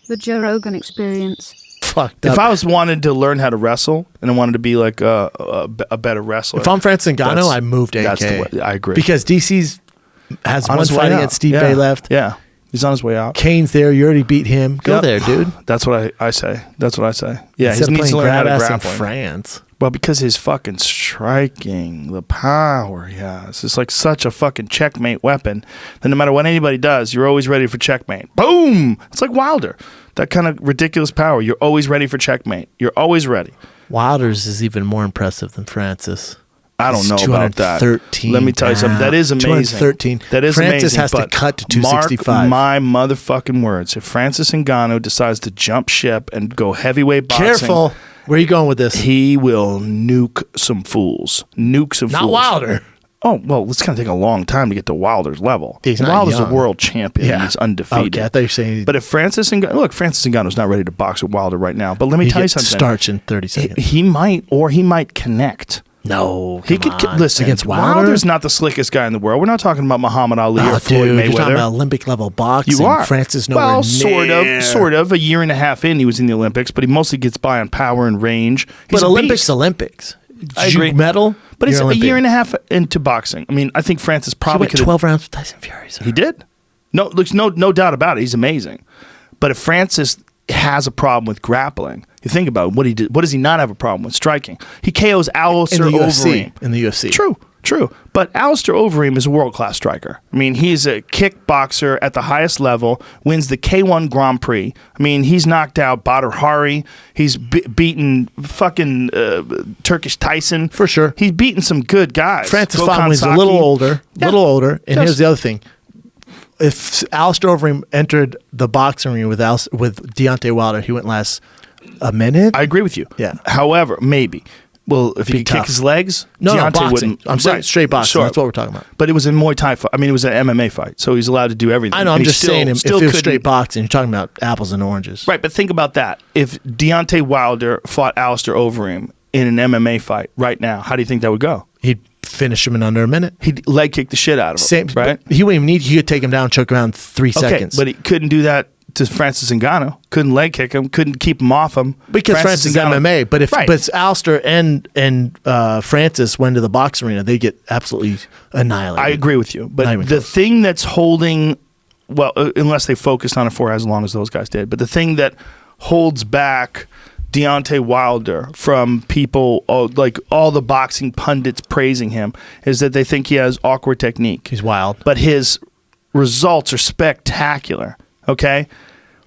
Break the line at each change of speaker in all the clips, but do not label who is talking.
The Joe Rogan Experience.
Fucked up.
If I was wanted to learn how to wrestle and I wanted to be like a better wrestler.
If I'm Francis Ngannou, I moved AK.
That's the way. I agree.
Because DC's has
On
one
his way
fight
out.
against Steve
Yeah.
Bay left.
Yeah. He's on his way out.
Kane's there. You already beat him. Go
Yep.
there, dude.
That's what I say. That's what I say. Yeah,
Instead
he
of
needs to
playing
learn how to
grab ass in
grapple.
France.
Well, because his fucking striking, the power he has, it's like such a fucking checkmate weapon that no matter what anybody does, you're always ready for checkmate. Boom! It's like Wilder. That kind of ridiculous power. You're always ready for checkmate. You're always ready.
Wilder's is even more impressive than Francis.
I don't know about that.
213
Let me tell you something. That is amazing.
213.
That is
Francis
amazing.
has to
but
cut to 265.
Mark my motherfucking words. If Francis Ngannou decides to jump ship and go heavyweight boxing,
Careful. Where are you going with this?
he will nuke some fools. Nuke some
Not
fools.
Wilder.
Oh, well, it's going to take a long time to get to Wilder's level.
He's not
Wilder's
young.
a world champion.
Yeah.
He's undefeated.
Okay, I thought you were saying
But if Francis Ngannou's not ready to box with Wilder right now. But let me
he
tell you
gets
something.
starch in 30 seconds.
He might connect.
No,
He could listen.
against Wilder.
Wilder's not the slickest guy in the world. We're not talking about Muhammad Ali or
Oh,
Floyd
dude,
Mayweather.
you're talking about Olympic level boxing.
You are.
Francis nowhere
well,
near.
sort of. A year and a half in, he was in the Olympics, but he mostly gets by on power and range. He's
But
a
Olympics,
beast.
Olympics.
I agree.
Medal,
But it's
you're
a
Olympic.
year and a half into boxing. I mean, I think Francis
He
probably
went
could have
12 rounds with Tyson Fury. So.
He did. No doubt about it. He's amazing. But if Francis has a problem with grappling, you think about what he did. What does he not have a problem with? Striking. He KOs Alistair
in the UFC.
Overeem.
In the UFC.
True. But Alistair Overeem is a world-class striker. I mean, he's a kickboxer at the highest level, wins the K1 Grand Prix. I mean, he's knocked out Badr Hari. He's beaten fucking Turkish Tyson.
For sure.
He's beaten some good guys.
Francis
Gokhan
Font was a
Saki.
little older. And
Yes.
here's the other thing. If Alistair Overeem entered the boxing ring with Deontay Wilder, he wouldn't last a minute.
I agree with you.
Yeah.
However, maybe. Well, if he could kick
tough.
his legs,
No,
Deontay
boxing.
wouldn't.
I'm saying straight boxing.
Sure.
That's what we're talking about.
But it was a Muay Thai fight. I mean, it was an MMA fight, so he's allowed to do everything.
I know. I'm
And he
just saying, if it was
couldn't-
straight boxing, you're talking about apples and oranges.
Right, but think about that. If Deontay Wilder fought Alistair Overeem in an MMA fight right now, how do you think that would go?
He'd finish him in under a minute.
He'd leg kick the shit out of him.
Same,
right?
He wouldn't even need. He could take him down, choke him out in 3
Okay,
seconds.
but he couldn't do that to Francis Ngannou. Couldn't leg kick him. Couldn't keep him off him.
because Francis is
Ngannou-
MMA. But if
Right.
but Alistair and Francis went to the boxing arena, they get absolutely annihilated.
I agree with you.
Not
But
even
the
close.
thing that's holding, well, unless they focused on it for as long as those guys did, but the thing that holds back Deontay Wilder from people, like all the boxing pundits praising him, is that they think he has awkward technique.
He's wild.
But his results are spectacular, okay?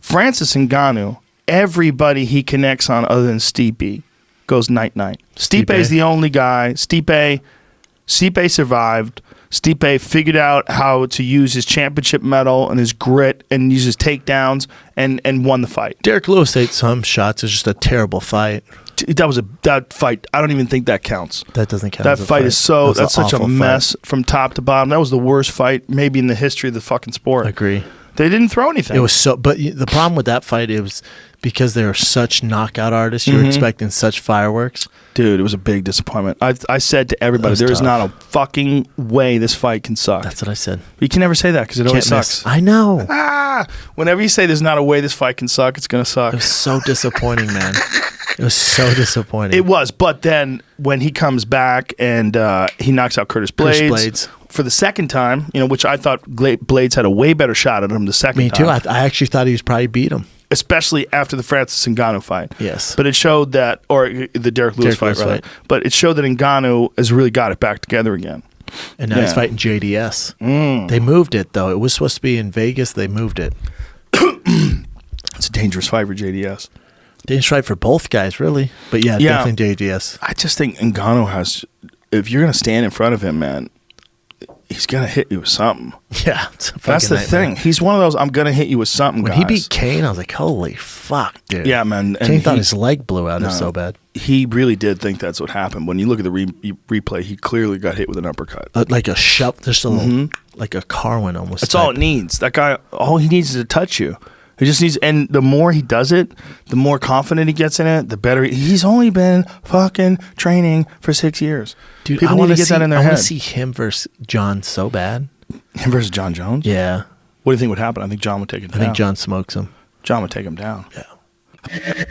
Francis Ngannou, everybody he connects on other than Stipe goes night-night. Stipe is the only guy. Stipe survived. Stipe figured out how to use his championship medal and his grit and use his takedowns and won the fight.
Derek Lewis ate some shots. It was just a terrible fight.
That fight, I don't even think that counts.
That doesn't count.
That
as a
fight is
That was
that's
an
such a
awful
mess from top to bottom. That was the worst fight maybe in the history of the fucking sport.
I agree.
They didn't throw anything.
It was so, but the problem with that fight is because they were such knockout artists. You were expecting such fireworks.
Dude, it was a big disappointment. I said to everybody,
was
there is
tough.
not a fucking way this fight can suck.
That's what I said.
You can never say that because it always
Can't miss.
sucks.
I know.
Whenever you say there's not a way this fight can suck, it's going to suck.
It was so disappointing, man. It was so disappointing.
It was, but then when he comes back and he knocks out Curtis Blades for the second time, which I thought Blades had a way better shot at him the second
Me
time.
too. I actually thought he was probably beat him.
Especially after the Francis Ngannou fight.
Yes.
But it showed that, or the Derek Lewis fight, rather. But it showed that Ngannou has really got it back together again.
And now he's fighting JDS. They moved it, though. It was supposed to be in Vegas. They moved it.
It's a dangerous fight for JDS.
Dangerous fight for both guys, really. But yeah, definitely JDS.
I just think Ngannou has, if you're going to stand in front of him, man, he's going to hit you with something.
Yeah.
That's the thing. He's one of those, I'm going to hit you with something,
When
guys.
he beat Kane, I was like, holy fuck, dude.
Yeah, man.
Kane thought his leg blew out. It was so bad.
He really did think that's what happened. When you look at the replay, he clearly got hit with an uppercut.
Like a shove, just a little, like a car went almost.
That's all it needs. That guy, all he needs is to touch you. He just needs, and the more he does it, the more confident he gets in it, the better. He's only been fucking training for 6 years.
Dude,
People
I
need
want
to get that in their
I
head.
want to see him versus John so bad.
Him versus John Jones?
Yeah.
What do you think would happen? I think John would take it down.
I think John smokes him.
John would take him down.
Yeah.